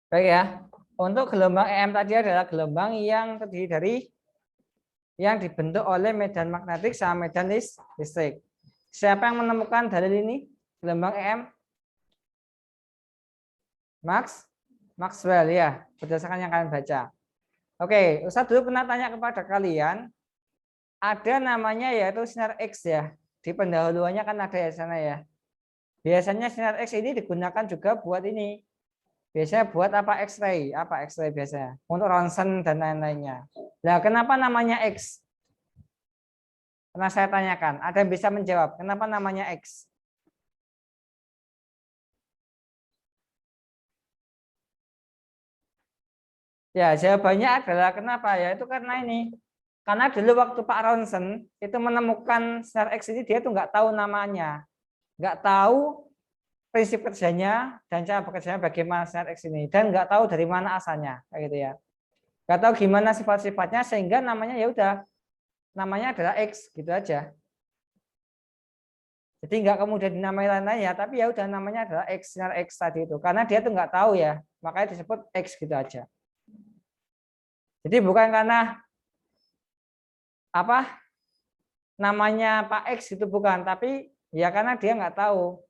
Baik ya. Untuk gelombang EM tadi adalah gelombang yang terdiri dari yang dibentuk oleh medan magnetik sama medan listrik. Siapa yang menemukan dalil ini? Gelombang EM? Maxwell ya, berdasarkan yang kalian baca. Oke, Ustaz dulu pernah tanya kepada kalian, ada namanya yaitu sinar X ya. Di pendahuluannya kan ada ya sana ya. Biasanya sinar X ini digunakan juga buat ini. Biasanya buat apa X-ray? Apa X-ray biasanya? Untuk ronsen dan lain-lainnya. Nah, kenapa namanya X? Pernah saya tanyakan. Ada yang bisa menjawab. Kenapa namanya X? Ya, jawabannya adalah kenapa ya? Itu karena ini. Karena dulu waktu Pak Ronsen itu menemukan sinar X ini dia tuh nggak tahu namanya, nggak tahu prinsip kerjanya dan cara bekerjanya bagaimana sinar X ini, dan nggak tahu dari mana asalnya, kayak gitu ya. Nggak tahu gimana sifat-sifatnya sehingga namanya ya udah, namanya adalah X gitu aja. Jadi nggak kemudian dinamai lain-lain ya, tapi ya udah namanya adalah X, sinar X tadi itu. Karena dia tuh nggak tahu ya, makanya disebut X gitu aja. Jadi bukan karena apa namanya Pak X itu bukan, tapi ya karena dia nggak tahu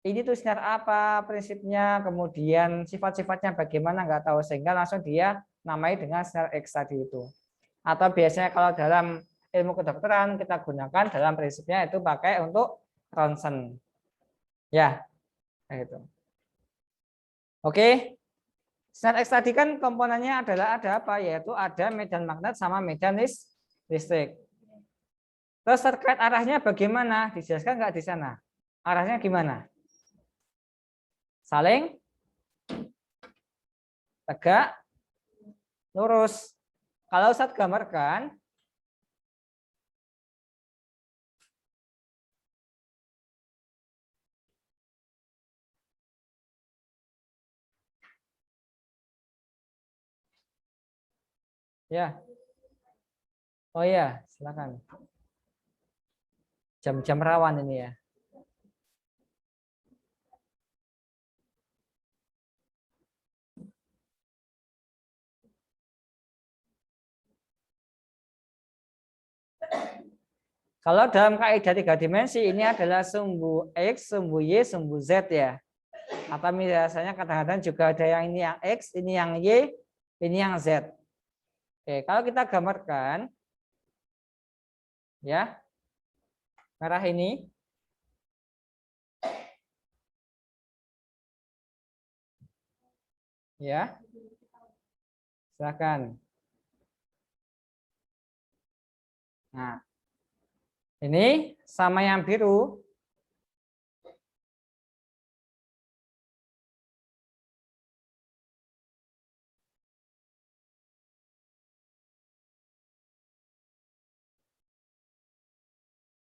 ini tuh sinar apa prinsipnya, kemudian sifat-sifatnya bagaimana nggak tahu, sehingga langsung dia namai dengan sinar X tadi itu. Atau biasanya kalau dalam ilmu kedokteran kita gunakan dalam prinsipnya itu pakai untuk ronsen. Ya, kayak gitu. Oke. Sinar X tadi kan komponennya adalah ada apa? Yaitu ada medan magnet sama medan listrik. Terus terkait arahnya bagaimana? Dijelaskan nggak di sana? Arahnya gimana? Saling tegak, lurus. Kalau Ustadz gambarkan, ya. Oh ya, silakan. Jam-jam rawan ini ya. Kalau dalam kaidah 3 dimensi ini adalah sumbu X, sumbu Y, sumbu Z ya. Atau biasanya kadang-kadang juga ada yang ini yang X, ini yang Y, ini yang Z. Oke, kalau kita gambarkan ya, merah ini ya. Silakan. Nah, ini sama yang biru.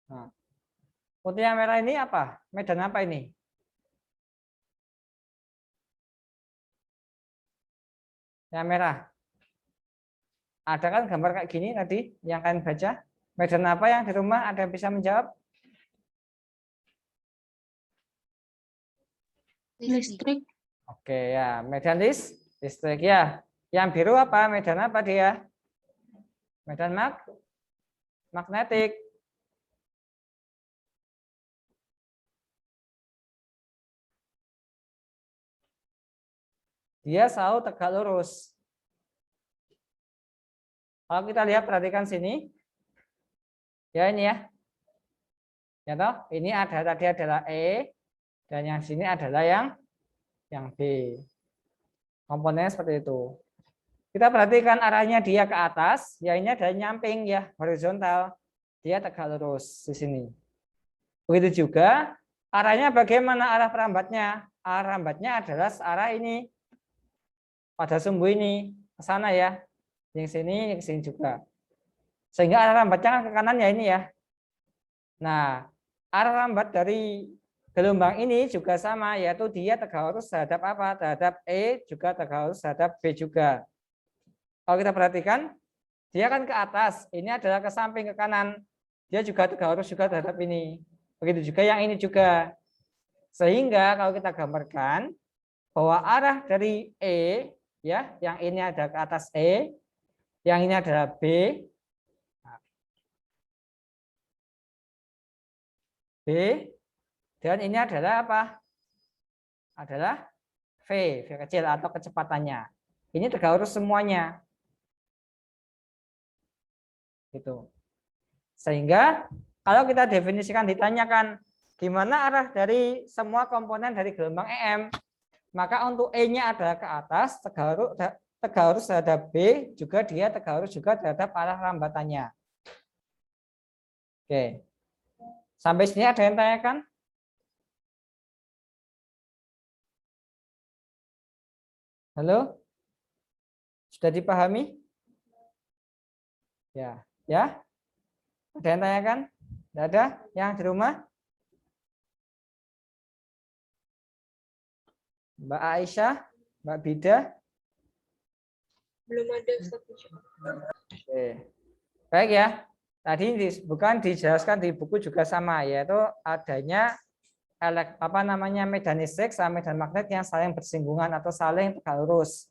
Nah, putih yang merah ini apa? Medan apa ini? Yang merah. Ada kan gambar kayak gini tadi yang kalian baca? Medan apa yang di rumah? Ada yang bisa menjawab? Listrik. Oke ya, medan listrik ya. Yang biru apa? Medan apa dia? Medan magnetik. Dia selalu tegak lurus. Kalau kita lihat perhatikan sini. Ya ini ya. Ya toh, ini ada tadi adalah E dan yang sini adalah yang B. Komponennya seperti itu. Kita perhatikan arahnya dia ke atas, ya ini ada nyamping ya, horizontal. Dia tegak lurus di sini. Begitu juga arahnya bagaimana arah perambatnya? Arah rambatnya adalah arah ini. Pada sumbu ini ke sana ya. Yang sini juga. Sehingga arah rambatnya kan ke kanan ya ini ya. Nah, arah rambat dari gelombang ini juga sama, yaitu dia tegak lurus terhadap apa? Terhadap E, juga tegak lurus terhadap B juga. Kalau kita perhatikan, dia kan ke atas, ini adalah ke samping ke kanan. Dia juga tegak lurus juga terhadap ini. Begitu juga yang ini juga. Sehingga kalau kita gambarkan, bahwa arah dari E ya, yang ini ada ke atas E, yang ini adalah B. B dan ini adalah apa? Adalah V kecil atau kecepatannya. Ini tegak lurus semuanya. Gitu. Sehingga kalau kita definisikan ditanyakan gimana arah dari semua komponen dari gelombang EM, maka untuk E-nya adalah ke atas, tegak lurus terhadap B, juga dia tegak lurus juga terhadap arah lambatannya. Oke. Sampai sini ada yang tanyakan? Halo? Sudah dipahami? Ya, ya. Ada yang tanyakan? Tidak ada? Yang di rumah? Mbak Aisyah? Mbak Bida? Belum ada Ustaz. Oke. Baik ya. Tadi bukan dijelaskan di buku juga sama, yaitu adanya medan listrik sama medan magnet yang saling bersinggungan atau saling tegak lurus.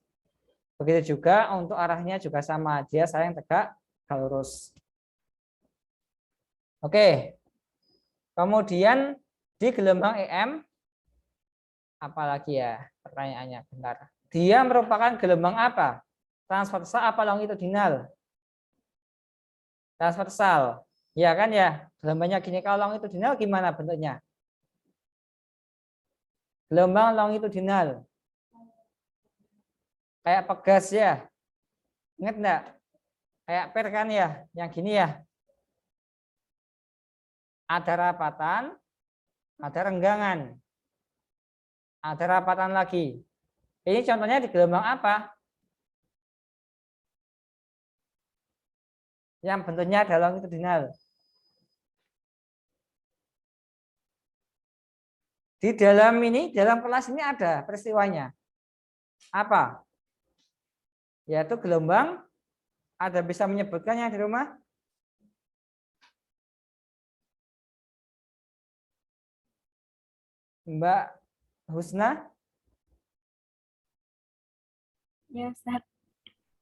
Begitu juga untuk arahnya juga sama, dia saling tegak lurus. Oke. Kemudian di gelombang EM, apalagi ya pertanyaannya, bentar. Dia merupakan gelombang apa? Transversal apa longitudinal? Transversal. Ya kan ya, gelombangnya gini. Kalau longitudinal gimana bentuknya? Gelombang longitudinal. Kayak pegas ya. Ingat enggak? Kayak per kan ya, yang gini ya. Ada rapatan, ada renggangan. Ada rapatan lagi. Ini contohnya di gelombang apa? Yang bentuknya adalah longitudinal. Di dalam ini, dalam kelas ini ada peristiwanya. Apa? Yaitu gelombang. Ada bisa menyebutkannya di rumah? Mbak Husna? Ya, Ustaz.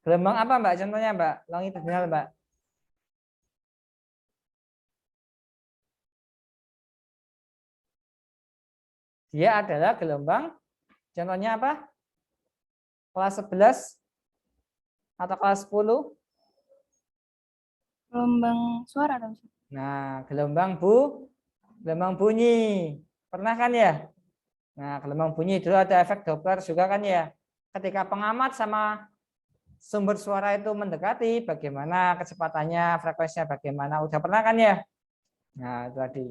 Gelombang apa Mbak? Contohnya Mbak, longitudinal Mbak. Dia adalah gelombang, contohnya apa? Kelas 11 atau kelas 10? Gelombang suara atau Ustaz? Nah, gelombang bunyi. Pernah kan ya? Nah, gelombang bunyi itu ada efek Doppler juga kan ya. Ketika pengamat sama sumber suara itu mendekati, bagaimana kecepatannya, frekuensinya bagaimana, udah pernah kan ya? Nah, itu tadi.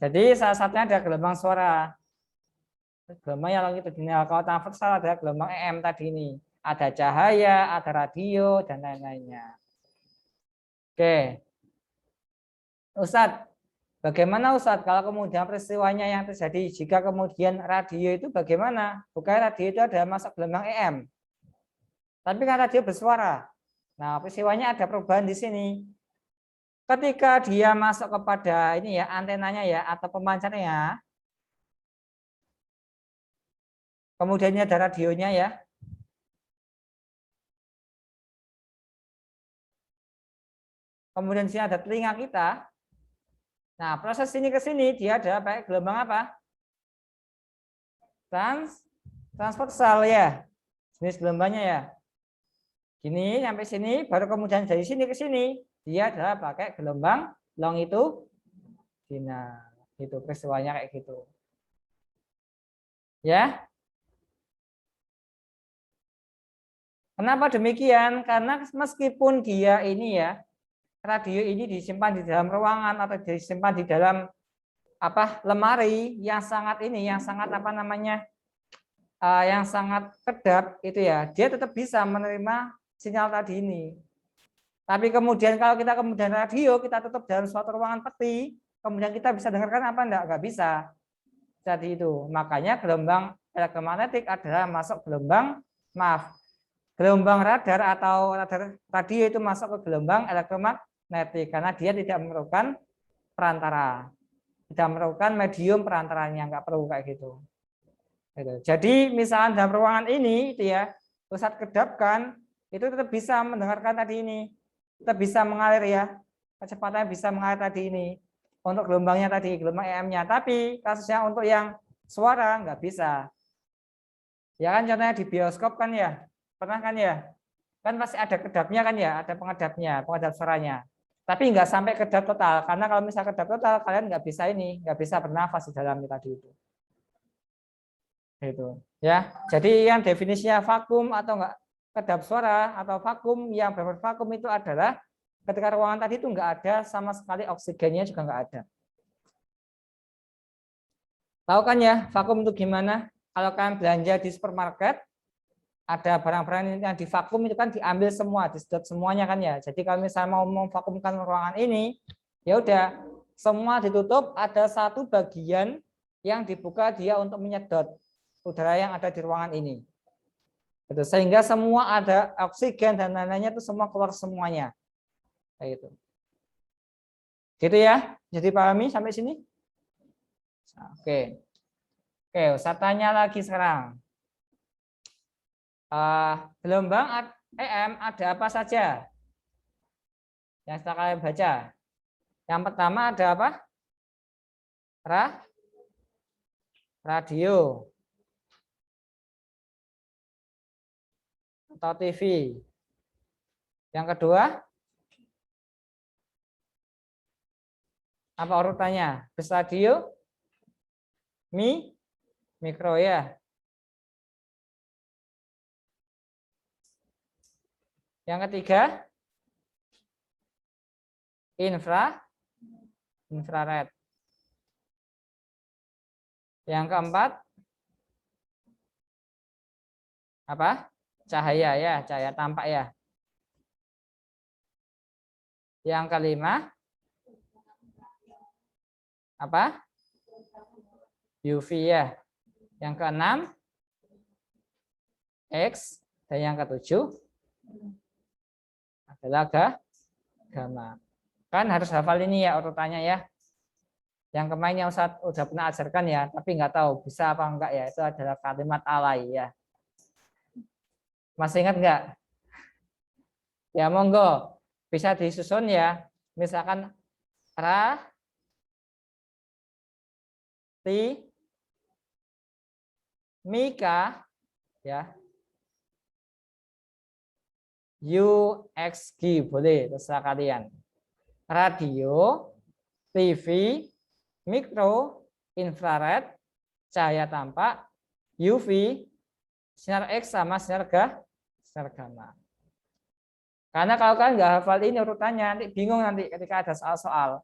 Jadi salah satunya ada gelombang suara. Gelombang yang longitudinal. Kalau transversal ada gelombang EM tadi ini. Ada cahaya, ada radio, dan lain-lainnya. Oke. Ustadz, bagaimana Ustadz kalau kemudian peristiwanya yang terjadi jika kemudian radio itu bagaimana? Bukan radio itu ada masuk gelombang EM. Tapi kan radio bersuara. Nah, peristiwanya ada perubahan di sini. Ketika dia masuk kepada ini ya antenanya ya atau pemancarnya, kemudian ini ada radionya ya. Kemudian di sini ada telinga kita. Nah, proses sini ke sini dia ada pakai gelombang apa? Transversal ya. Jenis gelombangnya ya. Gini sampai sini, baru kemudian dari sini ke sini dia adalah pakai gelombang longitudinal. Itu peristiwanya kayak gitu. Ya. Kenapa demikian? Karena meskipun dia ini ya, radio ini disimpan di dalam ruangan atau disimpan di dalam lemari yang sangat yang sangat kedap itu ya, dia tetap bisa menerima sinyal tadi ini. Tapi kemudian kalau kita kemudian radio kita tutup dalam suatu ruangan peti, kemudian kita bisa dengarkan apa enggak? Enggak bisa. Jadi itu. Makanya gelombang elektromagnetik adalah masuk gelombang radar atau radar radio itu masuk ke gelombang elektromagnetik karena dia tidak memerlukan perantara. Tidak memerlukan medium perantaranya, enggak perlu kayak gitu. Gitu. Jadi misalnya dalam ruangan ini itu ya, Ustadz kedapkan itu tetap bisa mendengarkan tadi ini, tetap bisa mengalir ya, kecepatannya bisa mengalir tadi ini untuk gelombangnya tadi, gelombang EM-nya. Tapi kasusnya untuk yang suara nggak bisa. Ya kan contohnya di bioskop kan ya, pernah kan ya, kan pasti ada kedapnya kan ya, ada pengedapnya, pengedap suaranya. Tapi nggak sampai kedap total, karena kalau misalnya kedap total kalian nggak bisa ini, nggak bisa bernafas di dalam tadi itu. Itu ya. Jadi yang definisinya vakum atau enggak kedap suara atau vakum yang benar vakum itu adalah ketika ruangan tadi itu enggak ada sama sekali oksigennya juga enggak ada. Tahu kan ya vakum itu gimana? Kalau kalian belanja di supermarket ada barang-barang yang divakum itu kan diambil semua, disedot semuanya kan ya. Jadi kalau misalnya mau memvakumkan ruangan ini, ya udah semua ditutup, ada satu bagian yang dibuka dia untuk menyedot udara yang ada di ruangan ini. Sehingga semua ada oksigen dan lain-lainnya itu semua keluar semuanya. Kayak gitu. Gitu ya. Jadi pahami sampai sini? Oke. Oke, saya tanya lagi sekarang. Gelombang EM ada apa saja? Yang setelah kalian baca. Yang pertama ada apa? Radio. Atau TV. Yang kedua, apa urutannya? Bus radio, mikro ya. Yang ketiga, infrared. Yang keempat, apa? Cahaya ya, cahaya tampak ya. Yang kelima, apa? UV ya. Yang keenam, X, dan yang ketujuh adalah gamma. Kan harus hafal ini ya urutannya ya. Yang kemarin yang Ustadz udah pernah ajarkan ya, tapi nggak tahu bisa apa enggak ya. Itu adalah kalimat alay ya. Masih ingat nggak? Ya monggo, bisa disusun ya. Misalkan Mika ya. UXG boleh terserah kalian. Radio, TV, mikro, infrared, cahaya tampak, UV, sinar X sama sinar gamma. Karena kalau kalian nggak hafal ini urutannya, nanti bingung nanti ketika ada soal-soal.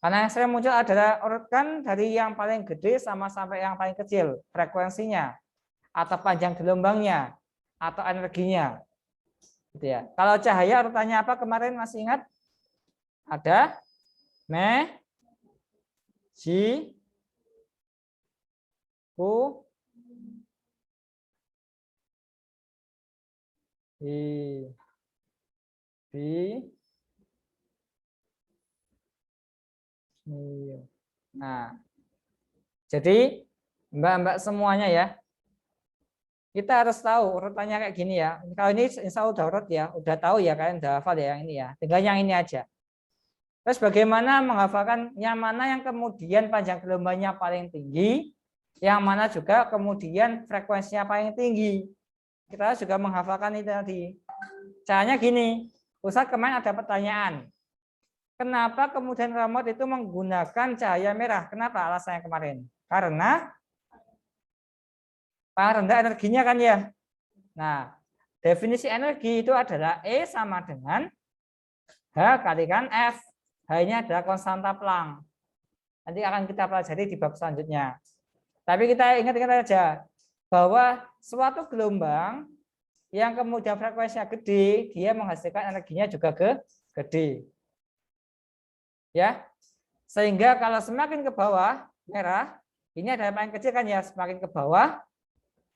Karena yang sering muncul adalah urutkan dari yang paling gede sama sampai yang paling kecil, frekuensinya, atau panjang gelombangnya, atau energinya. Gitu ya. Kalau cahaya urutannya apa kemarin masih ingat? Ada Nah, jadi mbak-mbak semuanya ya, kita harus tahu urutannya kayak gini ya. Kalau ini insya Allah udah urut ya, udah tahu ya kalian udah hafal ya yang ini ya. Tinggal yang ini aja. Terus bagaimana menghafalkan yang mana yang kemudian panjang gelombangnya paling tinggi, yang mana juga kemudian frekuensinya paling tinggi. Kita juga menghafalkan itu tadi. Caranya gini, Ustadz kemarin ada pertanyaan. Kenapa kemudian remote itu menggunakan cahaya merah? Kenapa alasannya kemarin? Karena paling rendah energinya kan ya. Nah, definisi energi itu adalah E sama dengan H kalikan F. H-nya adalah konstanta Planck. Nanti akan kita pelajari di bab selanjutnya. Tapi kita ingat-ingat aja bahwa suatu gelombang yang kemudian frekuensinya gede, dia menghasilkan energinya juga gede. Ya. Sehingga kalau semakin ke bawah merah, ini adalah paling kecil kan ya, semakin ke bawah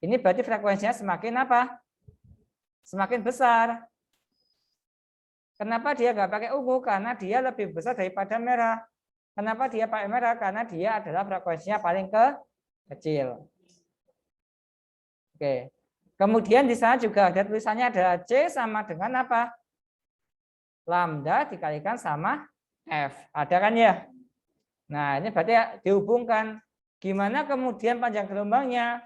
ini berarti frekuensinya semakin apa? Semakin besar. Kenapa dia nggak pakai ungu? Karena dia lebih besar daripada merah. Kenapa dia pakai merah? Karena dia adalah frekuensinya paling kecil. Oke. Kemudian di sana juga ada tulisannya adalah C sama dengan apa? Lambda dikalikan sama F. Ada kan ya? Nah, ini berarti dihubungkan. Gimana kemudian panjang gelombangnya?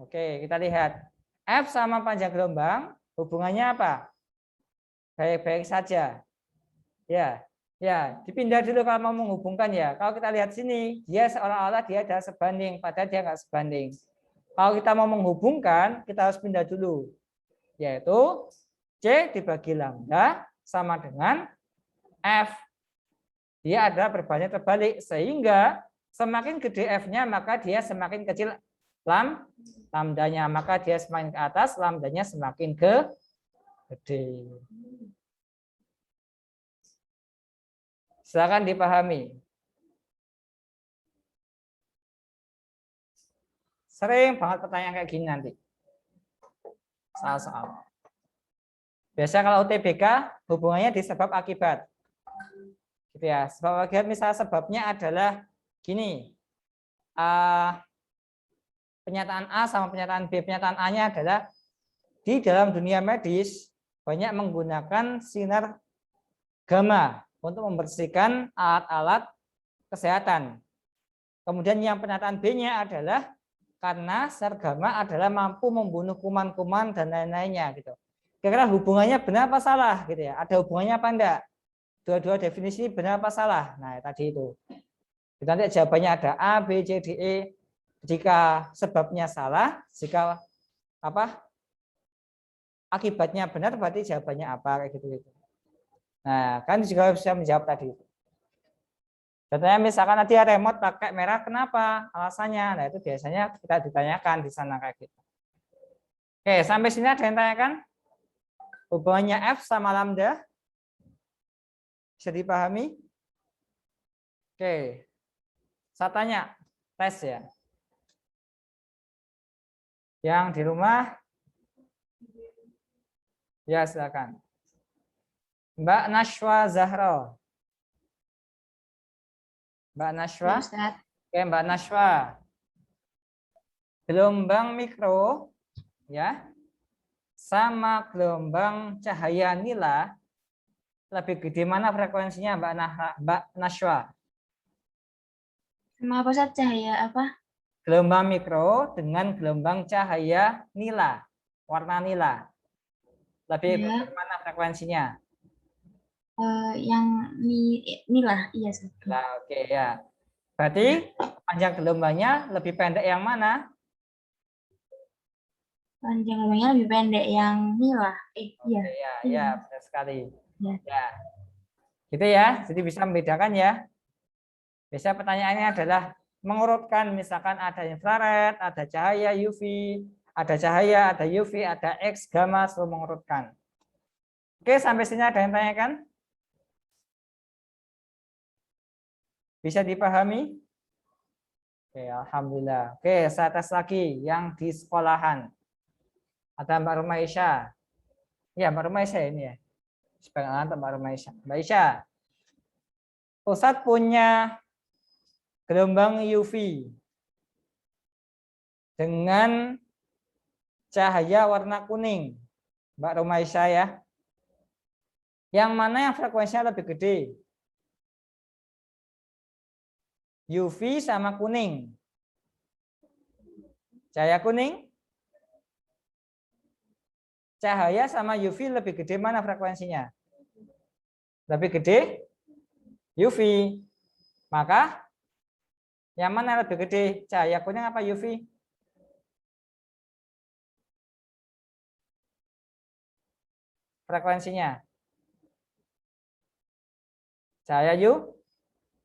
Oke, kita lihat. F sama panjang gelombang, hubungannya apa? Baik-baik saja. Ya, ya, dipindah dulu kalau mau menghubungkan ya. Kalau kita lihat sini, dia seolah-olah dia ada sebanding, padahal dia nggak sebanding. Kalau kita mau menghubungkan, kita harus pindah dulu, yaitu C dibagi lambda sama dengan F. Dia ada berbanding terbalik, sehingga semakin gede F-nya, maka dia semakin kecil lambdanya. Maka dia semakin ke atas, lambdanya semakin gede. Silakan dipahami. Sering banget pertanyaan kayak gini nanti. Soal-soal. Biasa kalau UTBK hubungannya di sebab akibat. Gitu ya. Sebab akibat misalnya sebabnya adalah gini. Pernyataan A sama pernyataan B. Pernyataan A-nya adalah di dalam dunia medis banyak menggunakan sinar gamma untuk membersihkan alat-alat kesehatan. Kemudian yang pernyataan B-nya adalah karena sinar gamma adalah mampu membunuh kuman-kuman dan lain-lainnya gitu. Kira-kira hubungannya benar apa salah gitu ya? Ada hubungannya apa enggak? Dua-dua definisi benar apa salah? Nah, tadi itu. Nanti jawabannya ada A, B, C, D, E. Jika sebabnya salah, jika apa? Akibatnya benar berarti jawabannya apa kayak gitu. Nah, kan juga bisa menjawab tadi. Contohnya misalkan nanti ada remote pakai merah, kenapa? Alasannya. Nah, itu biasanya kita ditanyakan di sana kayak gitu. Oke, sampai sini ada yang tanyakan? Hubungannya F sama lambda? Bisa dipahami? Oke. Saya tanya, tes ya. Yang di rumah? Ya, silakan. Mbak Nashwa Zahra. Mbak Nashwa? Ya, Oke, Mbak Nashwa. Gelombang mikro ya sama gelombang cahaya nila lebih gede mana frekuensinya Mbak Nashwa? Sama apa saja cahaya apa? Gelombang mikro dengan gelombang cahaya nila, warna nila. Lebih Ya, mana frekuensinya? yang inilah, iya satu. Nah, oke ya. Berarti panjang gelombangnya lebih pendek yang mana? Panjang gelombangnya lebih pendek yang inilah. Iya. Oke, ya, Iya. ya, benar sekali. Ya. Ya. Gitu ya. Jadi bisa membedakan ya. Biasanya pertanyaannya adalah mengurutkan, misalkan ada infrared, ada cahaya UV, ada cahaya, ada UV, ada X, gamma, selalu mengurutkan. Oke, sampai sini ada yang tanyakan? Bisa dipahami? Oke, alhamdulillah. Oke, saya tes lagi yang di sekolahan. Ada Mbak Rumaisya. Ya, Mbak Rumaisya ini ya. Sebagai Mbak Rumaisya. Mbak Isya. Ustadz punya gelombang UV dengan cahaya warna kuning. Mbak Rumaisya ya. Yang mana yang frekuensinya lebih gede? UV sama kuning. Cahaya kuning? Cahaya sama UV lebih gede mana frekuensinya? Lebih gede? UV. Maka yang mana lebih gede? Cahaya kuning apa UV? Frekuensinya? Cahaya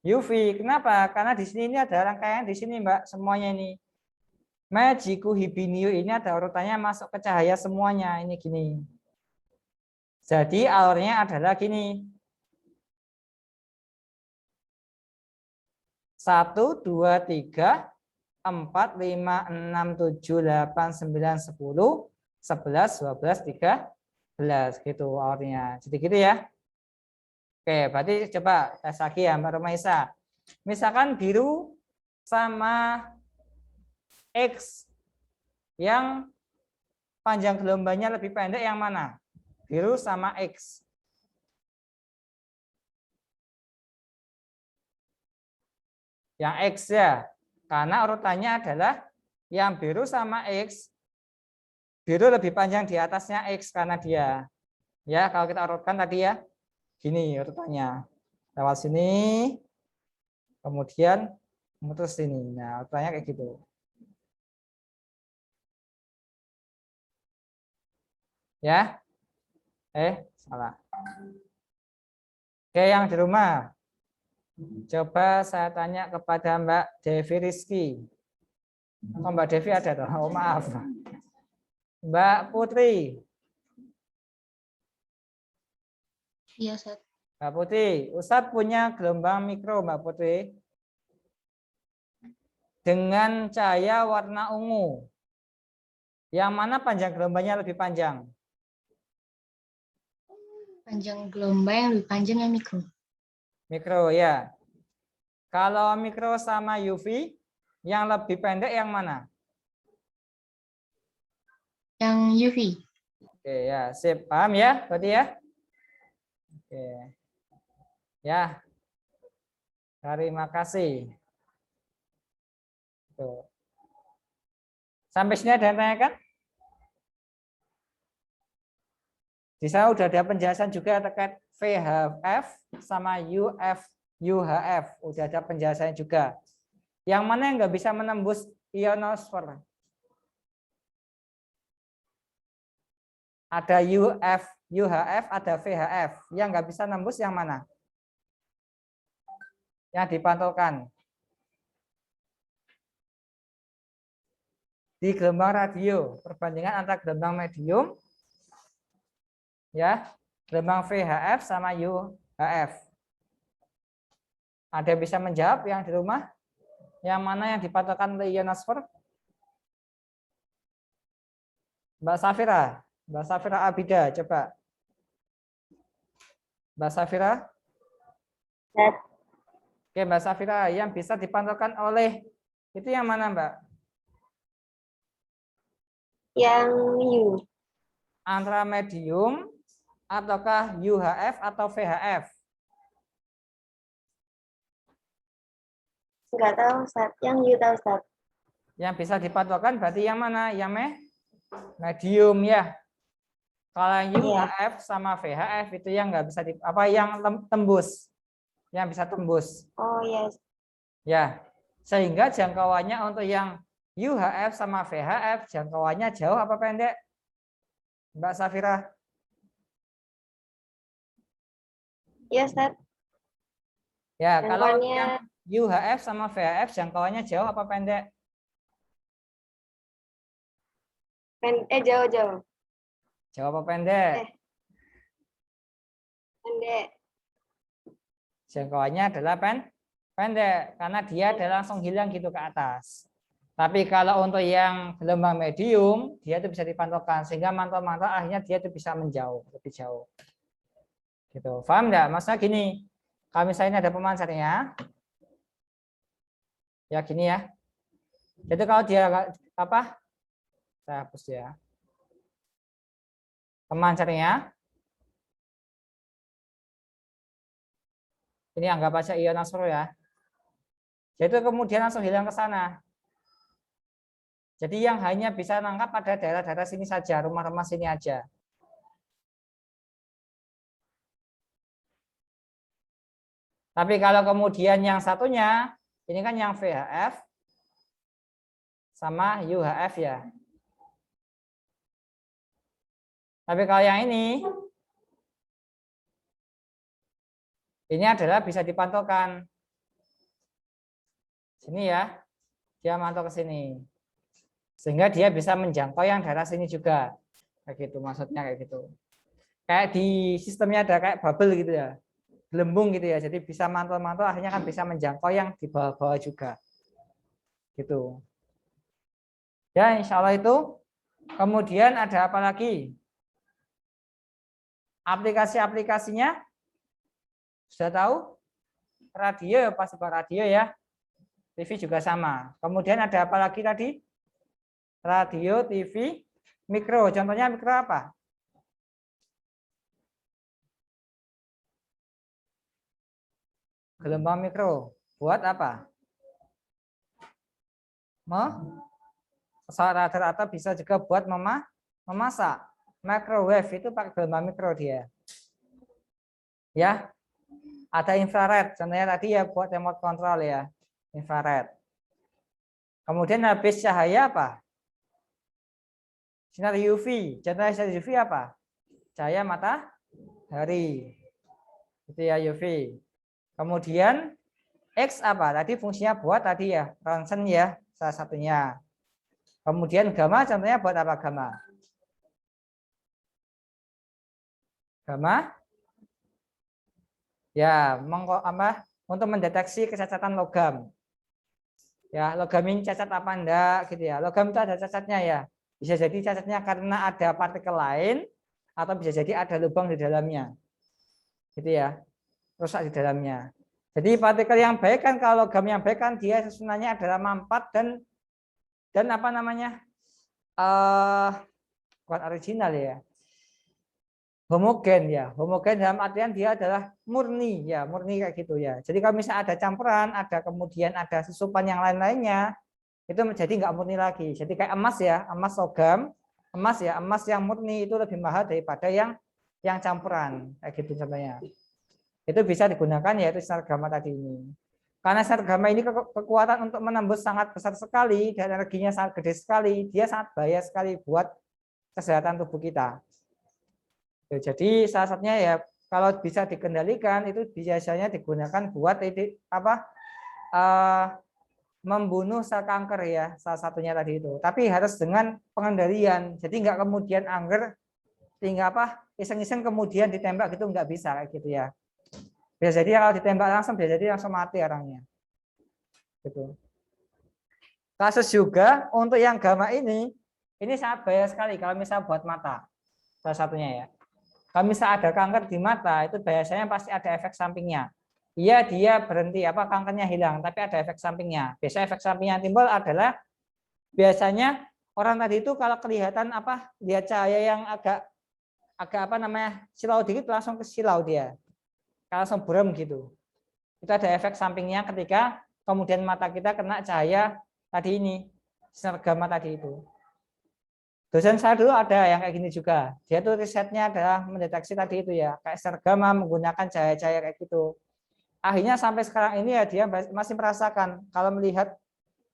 UV. Kenapa? Karena di sini ini ada rangkaian di sini, Mbak, semuanya ini. Majiku Hibiniu ini ada urutannya masuk ke cahaya semuanya. Ini gini. Jadi alurnya adalah gini. 1, 2, 3, 4, 5, 6, 7, 8, 9, 10, 11, 12, 13. Gitu alurnya. Jadi gitu ya. Oke, berarti coba tes lagi ya Mbak Romaisa. Misalkan biru sama X yang panjang gelombangnya lebih pendek yang mana? Biru sama X. Yang X ya. Karena urutannya adalah yang biru sama X. Biru lebih panjang di atasnya X karena dia. Ya, kalau kita urutkan tadi ya. Gini urutannya. Lewat sini. Kemudian memutus sini. Nah, urutannya kayak gitu. Ya. Salah. Oke, yang di rumah. Coba saya tanya kepada Mbak Devi Rizky. Oh, Mbak Devi ada toh? Oh, maaf. Mbak Putri. Iya, Ustaz. Mbak Putri, Ustadz punya gelombang mikro, Mbak Putri. Dengan cahaya warna ungu. Yang mana panjang gelombangnya lebih panjang? Panjang gelombang yang lebih panjang yang mikro. Mikro, ya. Kalau mikro sama UV, yang lebih pendek yang mana? Yang UV. Oke, ya. Sip, paham ya? Berarti ya? Oke. Ya. Terima kasih. Tuh. Sampai sini ada yang tanyakan? Di sana udah ada penjelasan juga terkait VHF sama UHF. Udah ada penjelasannya juga. Yang mana yang nggak bisa menembus ionosfer? Ada UHF, ada VHF. Yang nggak bisa nembus yang mana? Yang dipantulkan. Di gelombang radio, perbandingan antara gelombang medium, ya, gelombang VHF sama UHF. Ada yang bisa menjawab yang di rumah? Yang mana yang dipantulkan oleh ionosfer? Mbak Safira Abida, coba. Mbak Safira? Oke, Mbak Safira, yang bisa dipantulkan oleh itu yang mana, Mbak? Yang U. Antara medium ataukah UHF atau VHF? Enggak tahu, Ustaz. Yang U tahu, Ustaz. Yang bisa dipantulkan berarti yang mana? Yang medium ya. Kalau UHF sama VHF itu yang nggak bisa yang tembus. Yang bisa tembus. Oh, yes. Ya. Sehingga jangkauannya untuk yang UHF sama VHF jangkauannya jauh apa pendek? Mbak Safira? Iya, Ustaz. Ya, kalau Jangkauannya yang UHF sama VHF jangkauannya jauh apa pendek? jauh-jauh. Jauh apa pendek? Pendek. Jangkauannya adalah pendek karena dia adalah langsung hilang gitu ke atas. Tapi kalau untuk yang gelombang medium, dia itu bisa dipantulkan sehingga mantul-mantul akhirnya dia itu bisa menjauh, lebih jauh. Gitu. Paham enggak? Maksudnya gini, kalau misalnya ada pemancarnya, ya gini ya. Jadi kalau dia apa? Saya hapus ya. Pemancarnya ini anggap aja ionosfer ya. Jadi kemudian langsung hilang ke sana. Jadi yang hanya bisa nangkap pada daerah-daerah sini saja, rumah-rumah sini aja. Tapi kalau kemudian yang satunya, ini kan yang VHF sama UHF ya. Tapi kalau yang ini adalah bisa dipantulkan. Sini ya, dia mantul ke sini. Sehingga dia bisa menjangkau yang daerah sini juga. Kayak gitu maksudnya kayak gitu. Kayak di sistemnya ada kayak bubble gitu ya. Gelembung gitu ya. Jadi bisa mantul-mantul akhirnya kan bisa menjangkau yang di bawah-bawah juga. Gitu. Ya, insya Allah itu. Kemudian ada apa lagi? Aplikasi-aplikasinya sudah tahu? Radio, pasti radio ya. TV juga sama. Kemudian ada apa lagi tadi? Radio, TV, Mikro, contohnya mikro apa? Gelombang mikro. Buat apa? Pesawat radar atau bisa juga buat memasak. Microwave itu pakai gelombang mikro dia. Ya, ada infrared. Contohnya tadi ya buat remote control ya, infrared. Kemudian habis cahaya apa? Sinar UV. Contohnya sinar UV apa? Cahaya matahari. Itu ya UV. Kemudian X apa? Tadi fungsinya buat tadi ya, ronsen ya, salah satunya. Kemudian gamma contohnya buat apa gamma? Gamma ya untuk mendeteksi kecacatan logam. Ya, logam ini cacat apa enggak gitu ya. Logam itu ada cacatnya ya. Bisa jadi cacatnya karena ada partikel lain atau bisa jadi ada lubang di dalamnya. Gitu ya. Rusak di dalamnya. Jadi partikel yang baik kan kalau logam yang baik kan dia susunannya adalah mampat dan apa namanya? Bukan original ya. Homogen ya. Homogen dalam artian dia adalah murni ya, murni kayak gitu ya. Jadi kalau misalnya ada campuran, ada kemudian ada susupan yang lain-lainnya, itu menjadi nggak murni lagi. Jadi kayak emas ya, emas logam, emas ya, emas yang murni itu lebih mahal daripada yang campuran kayak gitu contohnya. Itu bisa digunakan yaitu sinar gamma tadi ini. Karena sinar gamma ini kekuatan untuk menembus sangat besar sekali dan energinya sangat gede sekali, dia sangat bahaya sekali buat kesehatan tubuh kita. Jadi salah satunya ya kalau bisa dikendalikan itu biasanya digunakan buat membunuh sel kanker ya, salah satunya tadi itu. Tapi harus dengan pengendalian. Jadi nggak kemudian angger tinggal iseng-iseng kemudian ditembak gitu nggak bisa kayak gitu ya. Bisa jadi kalau ditembak langsung bisa jadi langsung mati orangnya. Gitu. Kasus juga untuk yang gamma ini sangat bahaya sekali kalau misalnya buat mata. Salah satunya ya. Kalau misalnya ada kanker di mata itu biasanya pasti ada efek sampingnya. Iya dia berhenti kankernya hilang, tapi ada efek sampingnya. Biasanya efek samping yang timbul adalah biasanya orang tadi itu kalau kelihatan lihat cahaya yang agak silau dikit langsung ke silau dia, langsung buram gitu. Itu ada efek sampingnya ketika kemudian mata kita kena cahaya tadi ini, sinar gamma tadi itu. Dosen saya dulu ada yang kayak gini juga. Dia tuh risetnya adalah mendeteksi tadi itu ya, kayak sinar gamma menggunakan cahaya-cahaya kayak gitu. Akhirnya sampai sekarang ini ya dia masih merasakan kalau melihat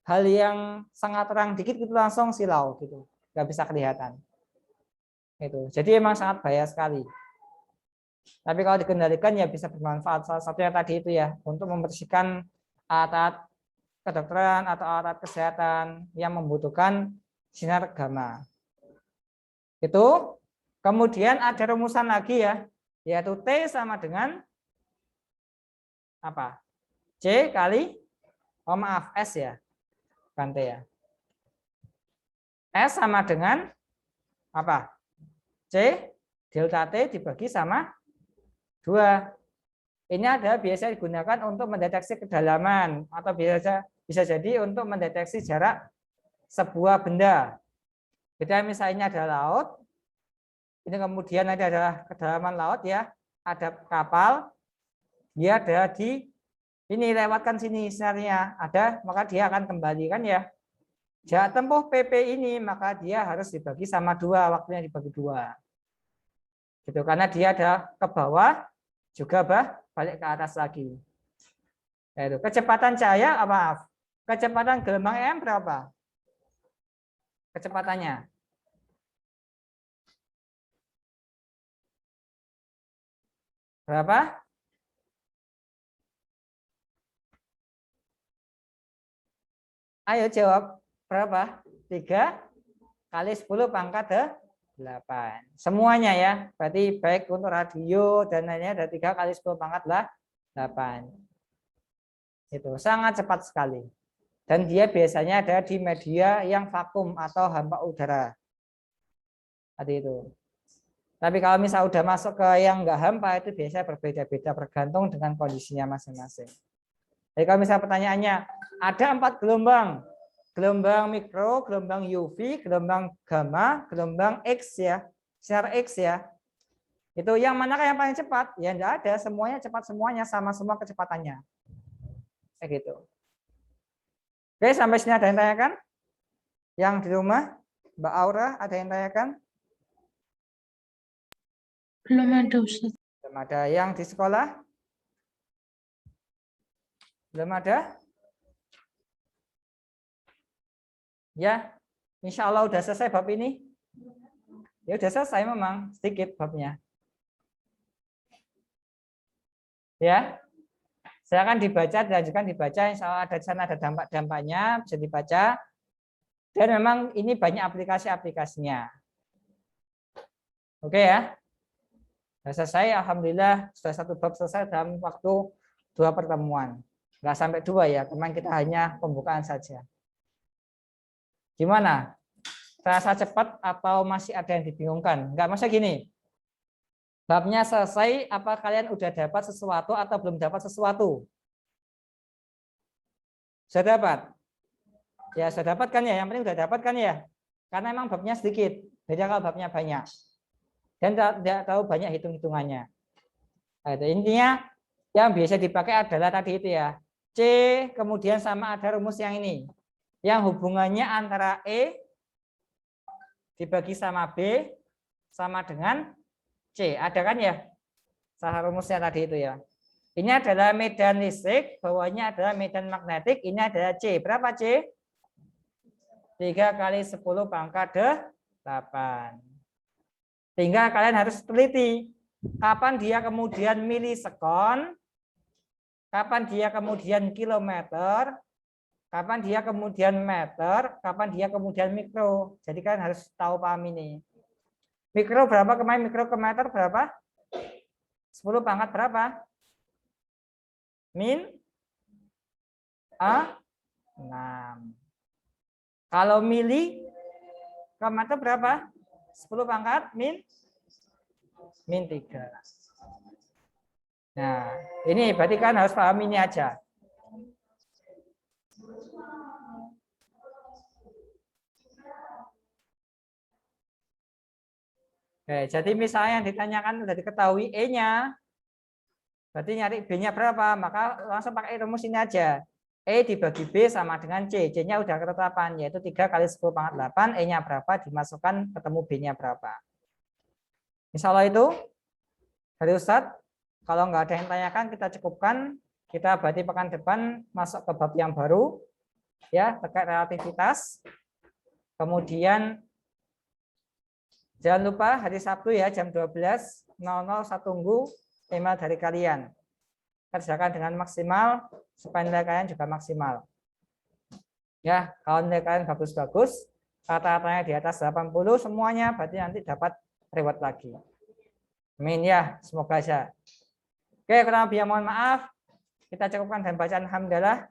hal yang sangat terang dikit itu langsung silau gitu, nggak bisa kelihatan. Itu. Jadi emang sangat bahaya sekali. Tapi kalau dikendalikan ya bisa bermanfaat. Salah satunya tadi itu ya untuk membersihkan alat kedokteran atau alat kesehatan yang membutuhkan sinar gamma. Itu. Kemudian ada rumusan lagi ya, yaitu T sama dengan apa? C kali S ya. Bukan T ya. S sama dengan apa? C delta T dibagi sama 2. Ini ada biasa digunakan untuk mendeteksi kedalaman atau bisa jadi untuk mendeteksi jarak sebuah benda. Kita misalnya ada laut, ini kemudian ada kedalaman laut ya, ada kapal, dia ada di ini lewatkan sini sinarnya ada, maka dia akan kembali kan ya. Jarak tempuh PP ini maka dia harus dibagi sama 2, waktunya dibagi 2. Gitu karena dia ada ke bawah juga balik ke atas lagi. Yaitu kecepatan cahaya kecepatan gelombang EM berapa? Kecepatannya. Berapa? Ayo jawab. Berapa? 3 kali 10 pangkat 8. Semuanya ya. Berarti baik untuk radio dan lainnya ada 3 kali 10 pangkat 8. Itu sangat cepat sekali. Dan dia biasanya ada di media yang vakum atau hampa udara. Tadi itu. Tapi kalau misalnya udah masuk ke yang enggak hampa itu biasanya berbeda-beda bergantung dengan kondisinya masing-masing. Jadi kalau misalnya pertanyaannya ada 4 gelombang, gelombang mikro, gelombang UV, gelombang gamma, gelombang X ya, sinar X ya. Itu yang manakah yang paling cepat? Ya enggak ada, semuanya cepat semuanya, sama semua kecepatannya. Kayak gitu. Oke, sampai sini ada yang tanyakan? Yang di rumah, Mbak Aura, ada yang tanyakan? Belum ada Ustaz. Belum ada. Yang di sekolah? Belum ada? Ya, insya Allah udah selesai bab ini. Ya udah selesai memang, sedikit babnya. Ya, silakan dibaca, dilanjutkan dibaca. Insya Allah ada di sana ada dampak-dampaknya, bisa dibaca. Dan memang ini banyak aplikasi-aplikasinya. Oke ya. Sudah selesai, alhamdulillah sudah satu bab selesai dalam waktu 2 pertemuan. Nggak sampai 2 ya, kemarin kita hanya pembukaan saja. Gimana? Terasa cepat atau masih ada yang dibingungkan? Enggak, masa gini. Babnya selesai, apa kalian udah dapat sesuatu atau belum dapat sesuatu? Sudah dapat? Ya, sudah dapat kan ya? Yang penting sudah dapat kan ya? Karena emang babnya sedikit, beda kalau babnya banyak. Dan tidak tahu banyak hitung-hitungannya. Nah, itu intinya yang biasa dipakai adalah tadi itu ya. C, kemudian sama ada rumus yang ini. Yang hubungannya antara E dibagi sama B sama dengan C. Ada kan ya? Salah rumusnya tadi itu ya. Ini adalah medan listrik, bawahnya adalah medan magnetik, ini adalah C. Berapa C? 3 kali 10 pangkat 8. Sehingga kalian harus teliti kapan dia kemudian milisekon, kapan dia kemudian kilometer, kapan dia kemudian meter, kapan dia kemudian mikro. Jadi kalian harus tahu paham ini. Mikro berapa kemarin? Mikro ke meter berapa? 10 pangkat berapa? Min 6. Kalau mili ke meter berapa? 10 pangkat min 3. Nah, ini berarti kan harus paham ini aja. Oke, jadi misalnya yang ditanyakan sudah diketahui E-nya, berarti nyari B-nya berapa, maka langsung pakai rumus ini aja. E dibagi B sama dengan C. C-nya udah ketetapan, yaitu 3 kali 10 pangkat 8, E-nya berapa, dimasukkan, ketemu B-nya berapa. Insya Allah itu dari Ustadz. Kalau nggak ada yang tanyakan, kita cukupkan. Kita berarti pekan depan masuk ke bab yang baru, ya, terkait relativitas. Kemudian jangan lupa hari Sabtu ya, jam 12.00 saya tunggu email dari kalian. Kerjakan dengan maksimal supaya nilai kalian juga maksimal. Ya, kalau nilai kalian bagus-bagus, kata-katanya di atas 80 semuanya, berarti nanti dapat reward lagi. Amin ya, semoga aja. Oke, kurang lebih mohon maaf. Kita cukupkan dan bacaan alhamdulillah.